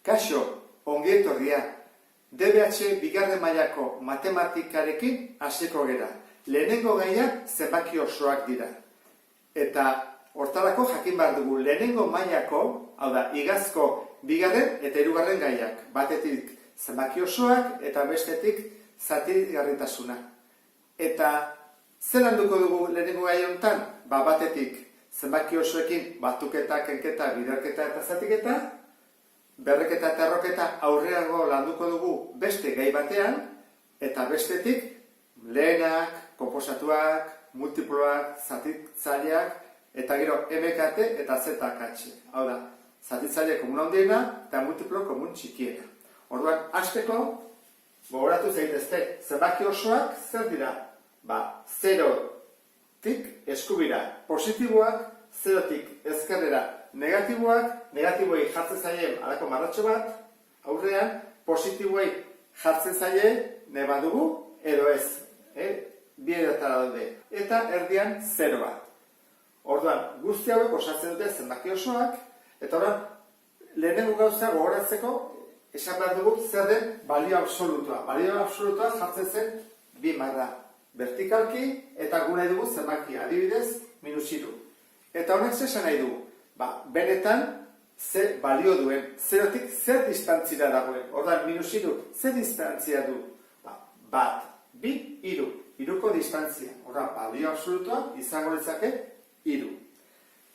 Kaixo, ongi etorria. DBH bigarren mailako matematikarekin hasiko gera. Lehenengo gaia zenbaki osoak dira. Eta hortarako jakin behar dugu lehenengo mailako, hau da, igazko bigarren eta hirugarren gaiak. Batetik zenbaki osoak eta bestetik zatigarritasuna. Eta zer handuko dugu lehenengo gai honetan? Batetik zenbaki osoekin batuketa, kenketa, biderketa eta zatiketa, berreketa eta erroketa aurreago landuko dugu beste gai batean, eta bestetik lehenak, konposatuak, multiploak, zatitzaileak, eta gero MKT eta ZKH. Hau da, zatitzaile komun handiena eta multiplo komun txikiena. Orduan, hasteko, gogoratu zaitezte, zenbaki osoak zer dira? 0tik eskubira positiboak, 0tik ezkerrera negatiboak, negatiboei jartzen zaie halako marratxo bat, aurrean, positiboei jartzen zaie ne badugu, edo ez. Bi edatara daude. Eta erdian 0 bat. Orduan, guzti hauek osatzen dute zenbaki osoak, eta orduan, lehenengo gauza gogoratzeko, esan behar dugu zer den balio absolutua. Balio absolutua jartzen zen bi marra vertikalki, eta gu nahi dugu zenbaki, adibidez, -3. Eta honek zer esan nahi dugu? Benetan, ze balio duen, 0tik zer distantzira dagoen. Ordan, -3, zer distantzia du? 1, 2, 3. 3ko distantzia. Ordan, balio absolutua izango litzake 3.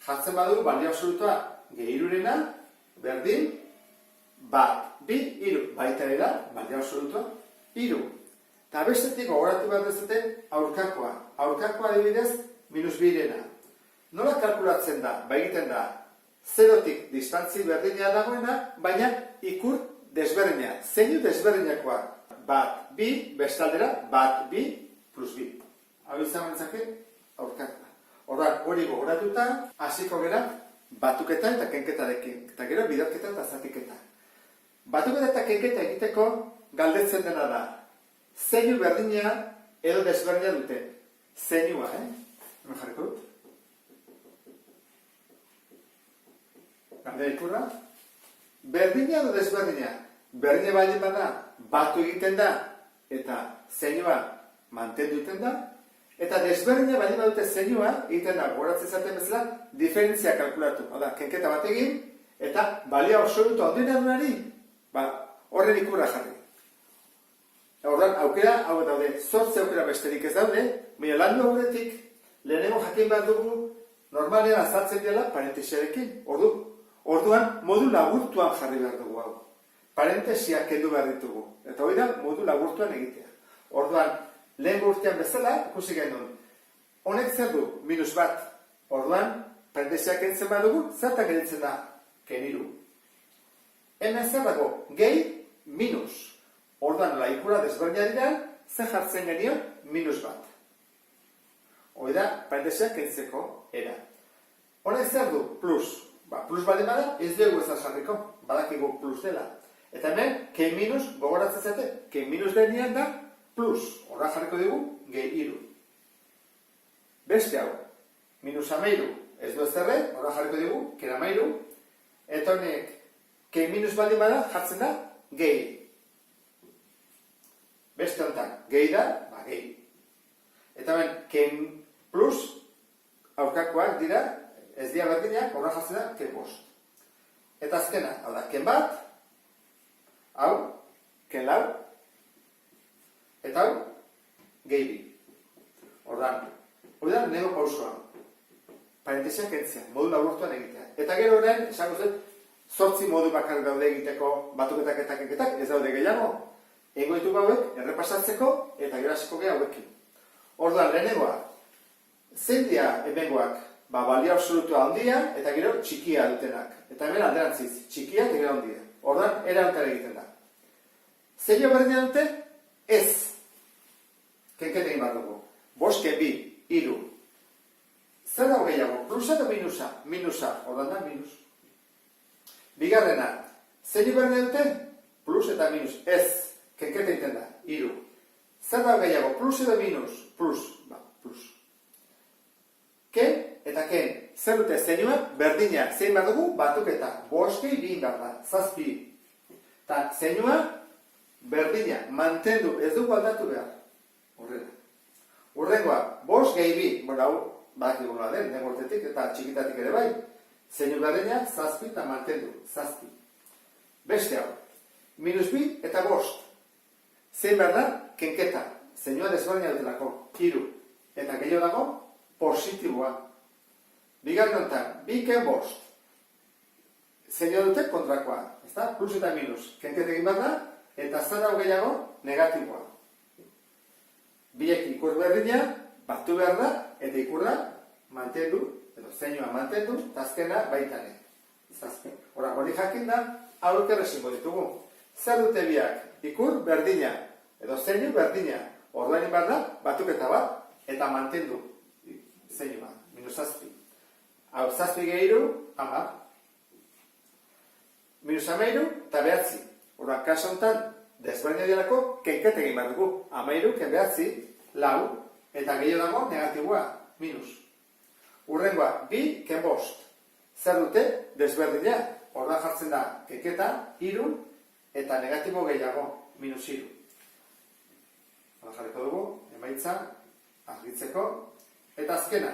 Jartzen badu, balio absolutua gehi-3rena, berdin, 1, 2, 3. Baita era, balio absolutua 3. Eta bestetik gogoratu behar dezute aurkakoa. Aurkakoa adibidez, -2rena. Nola kalkulatzen da? Egiten da, 0tik distantzi berdina dagoena, baina ikur desberdina. Zeinu desberdinakoa. 1, 2, bestaldera, 1, 2, plus 2. Hau izan bentzake, aurkakoa. Orduan, hori gogoratuta, hasiko gera, batuketa eta kenketarekin. Eta gero, biderketa eta zatiketa. Batuketa eta kenketa egiteko galdetzen dena da. Zeinu berdina edo desberdina dute. Zeinua, hemen jarriko dut. Galdera ikurra. Berdina edo desberdina. Berdina baldin bada, batu egiten da, eta zeinua mantendu egiten da, eta desberdina baldin badute zeinua egiten da, goratzen zaten bezala, diferentzia kalkulatu. Oda, kenketa bat egin, eta balio absolutu handiena duenari, horren ikurra jarri. Ordan, aukera, hau daude, 8 aukera besterik ez daude, baina landu aurretik, lehenengo jakin behar dugu, normalean azaltzen dela parentesiarekin. Orduan, modu laburtuan jarri behar dugu hau. Parentesiak kendu behar ditugu. Eta hori da, modu laburtuan egitea. Orduan, lehen urtean bezala, ikusi genuen. Honek zer du, -1. Orduan, parentesiak kentzen behar dugu, zertan geritzen da, -3. Hemen zer dago, gehi, minus. Orduan, laikura desberdina dira, zer jartzen genio, -1. Hori da, parentesiak kentzeko era. Honek zer du, plus. Plus baldin bada, ez dugu ez jarriko, badakigu plus dela. Eta hemen, ke minus, gogoratzen zate, ke minus denean da, plus. Horra jarriko dugu, gehi 3. Beste hau, -13, ez du ez zerre, horra jarriko dugu, kera 13. Eta honek, ke minus baldin bada, jartzen da, gehi. Beste honetan, gehi da, gehi. Eta hemen, ke plus, aurkakoak dira, ez dira berdinak, horra jartzen da, ken 5. Eta azkena, hau da, ken 1, hau, ken 4, eta hau, gehi 2. Ordan, hori da, nego pausoa. Parentesiak kentzea, modu laburtuan egitea. Eta gero orain, esango zen, 8 modu bakar daude egiteko batuketak eta kenketak, ez daude gehiago. Egoitu hauek, errepasatzeko, eta gero hasiko geha hauekin. Ordan, lehenengoa, zein dira hemengoak? Balio absolutua handia, eta gero txikia dutenak. Eta hemen alderantziz, txikia eta gero handia. Ordan, era honetan egiten da. Zeino berdina dute? Ez. Kenketa egin bat dugu. 5 ke 2, 3. Zer dago gehiago? Plusa eta minusa? Minusa. Ordan da, minus. Bigarrena. Zeino berdina dute? Plus eta minus. Ez. Kenketa egiten da. 3. Zer dago gehiago? Plus eta minus? Plus. Plus. Ken eta ken, zer dute zeinua, berdina, zein behar dugu, batuketa, 5 ke 2 behar da, 7. Eta zeinua berdina, mantendu, ez dugu aldatu behar. Horrela. Urrengoa, 5 gehi 2, hau, badakiguna den, negortetik eta txikitatik ere bai. Zeinu berdina, 7 eta mantendu, 7. Beste hau, -2 eta 5. Zein behar da, kenketa. Zeinua desberdina dutelako, 3. Eta gehiago dago, positiboa. Bigarren honetan, 2 ken 5. Zeinua dute kontrakoa, ezta? Plus eta minus. Kenketa egin behar da, eta zara gehiago, negatiboa. Biek ikur berdina, batu behar da, eta ikurra mantendu, edo zeinua mantendu, eta azkena baitane. Hora, hori jakin da, hauek errezingo ditugu. Zer dute biak? Ikur berdina, edo zeinu berdina. Orduan behar da, batuketa bat, eta mantendu zeinua, -7. Hau, 7 gehi 3, 10. -13 eta 9. Hora, kaso honetan, desberdina dirako, kenkete egin behar dugu. 13, ken 9, 4, eta gehiago dago negatiboa, minus. Urrengoa, 2 ken 5. Zer dute? Desberdina. Orduan jartzen da, kenketa, 3, eta negatibo gehiago, -3. Hora jarriko dugu, emaitza, argitzeko, eta azkena.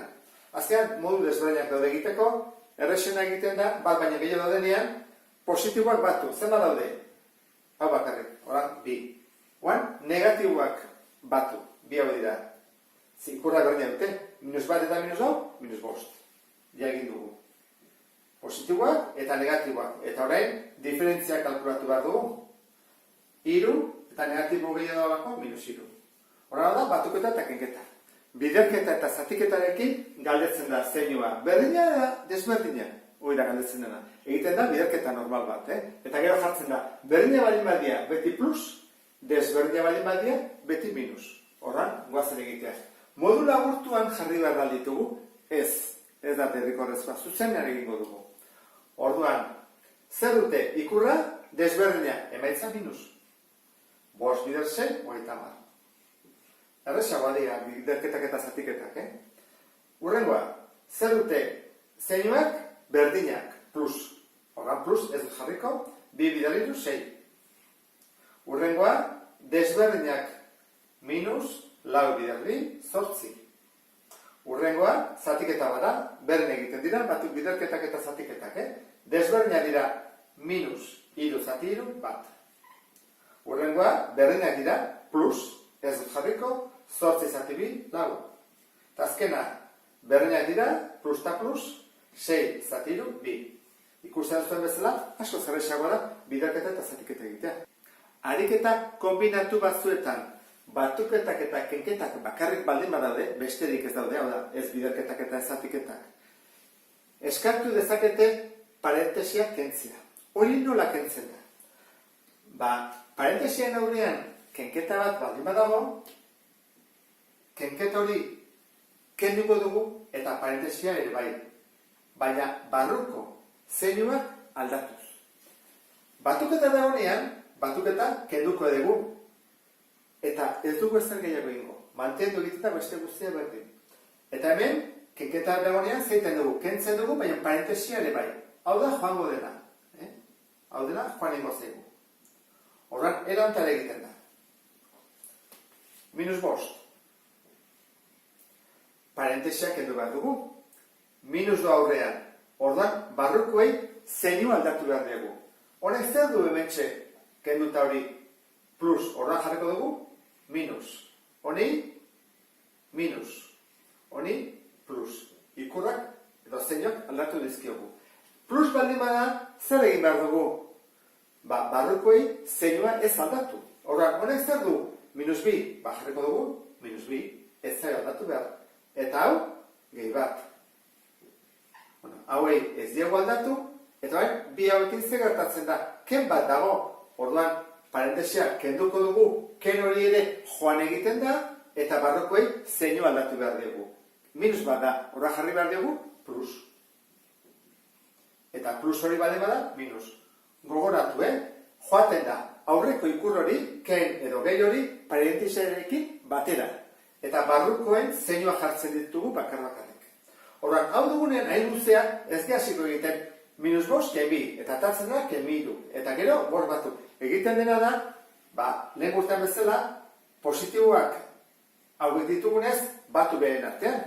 Azkenan, modu desberdinak daude egiteko, errexena egiten da, bat baina gehiago daudenean, positiboak batu, zenba daude? Hau bakarrik, oran, 2. Oan, negatiboak batu, 2 hau dira. Ikurra berdina dute, -1 eta -2, Ja egin dugu. Positiboak eta negatiboak. Eta orain, diferentzia kalkulatu behar dugu. 3 eta negatibo gehiago dagoako, -3. Horra da, batuketa eta kenketa. Biderketa eta zatiketarekin galdetzen da zeinua. Berdina da, desberdina. Hoi da galdetzen dena. Egiten da, biderketa normal bat, Eta gero jartzen da, berdina balin badia, beti plus, desberdina balin badia, beti minus. Horran, guazen egitea. Modu laburtuan jarri behar ditugu, ez da derrikorrezkoa, zuzenean egingo dugu. Orduan, zer dute ikurra, desberdina, emaitza minus. 5 bider 6, 30. Erresagoa dira, biderketak eta zatiketak, Urrengoa, zer dute zeinuak, berdinak, plus. Horran plus, ez dut jarriko, 2 bider 3, 6. Urrengoa, desberdinak, minus, 4 bider 3, 8. Urrengoa, zatiketa bada, berdin egiten dira, batuk biderketak eta zatiketak, Desberdinak dira, minus, 3 zati 3, 1. Urrengoa, berdinak dira, plus, ez dut jarriko, 8 zati 2, 4. Eta azkena, berdinak dira, plus eta plus, 6 zati 3, 2. Ikusten zuen bezala, asko zerrexagoa da, biderketa eta zatiketa egitea. Ariketa kombinatu batzuetan, batuketak eta kenketak bakarrik baldin badaude, besterik ez daude, hau da, ez biderketak eta ez zatiketak. Eskartu dezakete parentesiak kentzea. Hori nola kentzen da? Parentesian aurrean kenketa bat baldin badago, kenketa hori kenduko dugu eta parentesia ere bai. Baina barruko zeinuak aldatuz. Batuketa dagoenean, batuketa kenduko dugu. Eta ez dugu ezer gehiago ingo. Mantendu egiteta beste guztia berdin. Eta hemen, kenketa dagoenean zeiten dugu. Kentzen dugu, baina parentesia ere bai. Hau da joango dena. Hau dena joan ingo zeigu. Horran, erantara egiten da. -5. Parentesia kendu behar dugu. -2 aurrean. Ordan barrukoei zeinu aldatu behar dugu. Honek zer du hementxe kenduta hori plus, ordan jarriko dugu, minus. Honi, minus. Honi, plus. Ikurrak edo zeinuak aldatu dizkiogu. Plus baldin bada, zer egin behar dugu? Barrukoei zeinua ez aldatu. Ordan, honek zer du? -2, jarriko dugu, -2, ez zai aldatu behar. Eta hau, gehi bat. Hauei ez diegu aldatu, eta bai, bi hauekin ze gertatzen da. Ken bat dago, orduan, parentesia kenduko dugu, ken hori ere joan egiten da, eta barrokoei zeinu aldatu behar dugu. Minus bat da, horra jarri behar dugu, plus. Eta plus hori bade bada, minus. Gogoratu, joaten da, aurreko ikur hori, ken edo gehi hori, parentesiarekin batera. Eta barrukoen zeinua jartzen ditugu bakar-bakarrik. Horrak, hau dugunean hain luzea ez gehasiko egiten minus bost, kemi, eta atatzen da, kemiru. Eta gero, bost batu. Egiten dena da, lehen urtean bezala, positiboak hauek ditugunez, batu beren artean.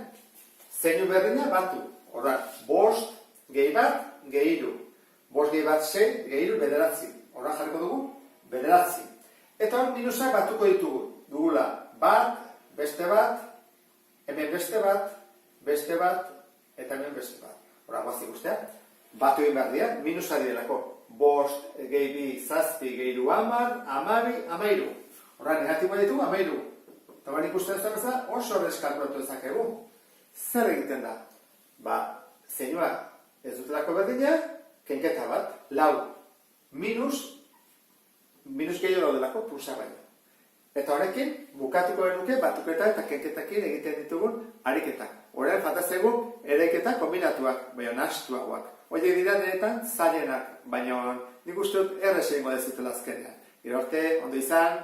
Zeinu berdina, batu. Horra, bost, gehi bat, gehiru. Bost gehi bat, sei, gehiru, bederatzi. Horra jarriko dugu, bederatzi. Eta hor, minusak batuko ditugu. Dugula, bat, beste bat, hemen beste bat, eta hemen beste bat. Horra, guazik ustea. Batu egin behar dira, minusa direlako. Bost, gehi bi, zazpi, gehiru, amar, amabi, amairu. Horra, negatiboa ditugu, amairu. Eta bari ikusten ez da, oso horrez kalkulatu ezakegu. Zer egiten da? Zeinua ez dutelako berdina, kenketa bat, lau. Minus gehiago daudelako, plusa baino. Eta horrekin, bukatuko genuke batuketa eta kenketakin egiten ditugun ariketak. Horrean fantazegu ereketak kombinatuak, baina nahastuagoak. Horiek dira niretan zailenak, baina nik uste dut errez egingo dezutela azkenean. Gero arte, ondo izan.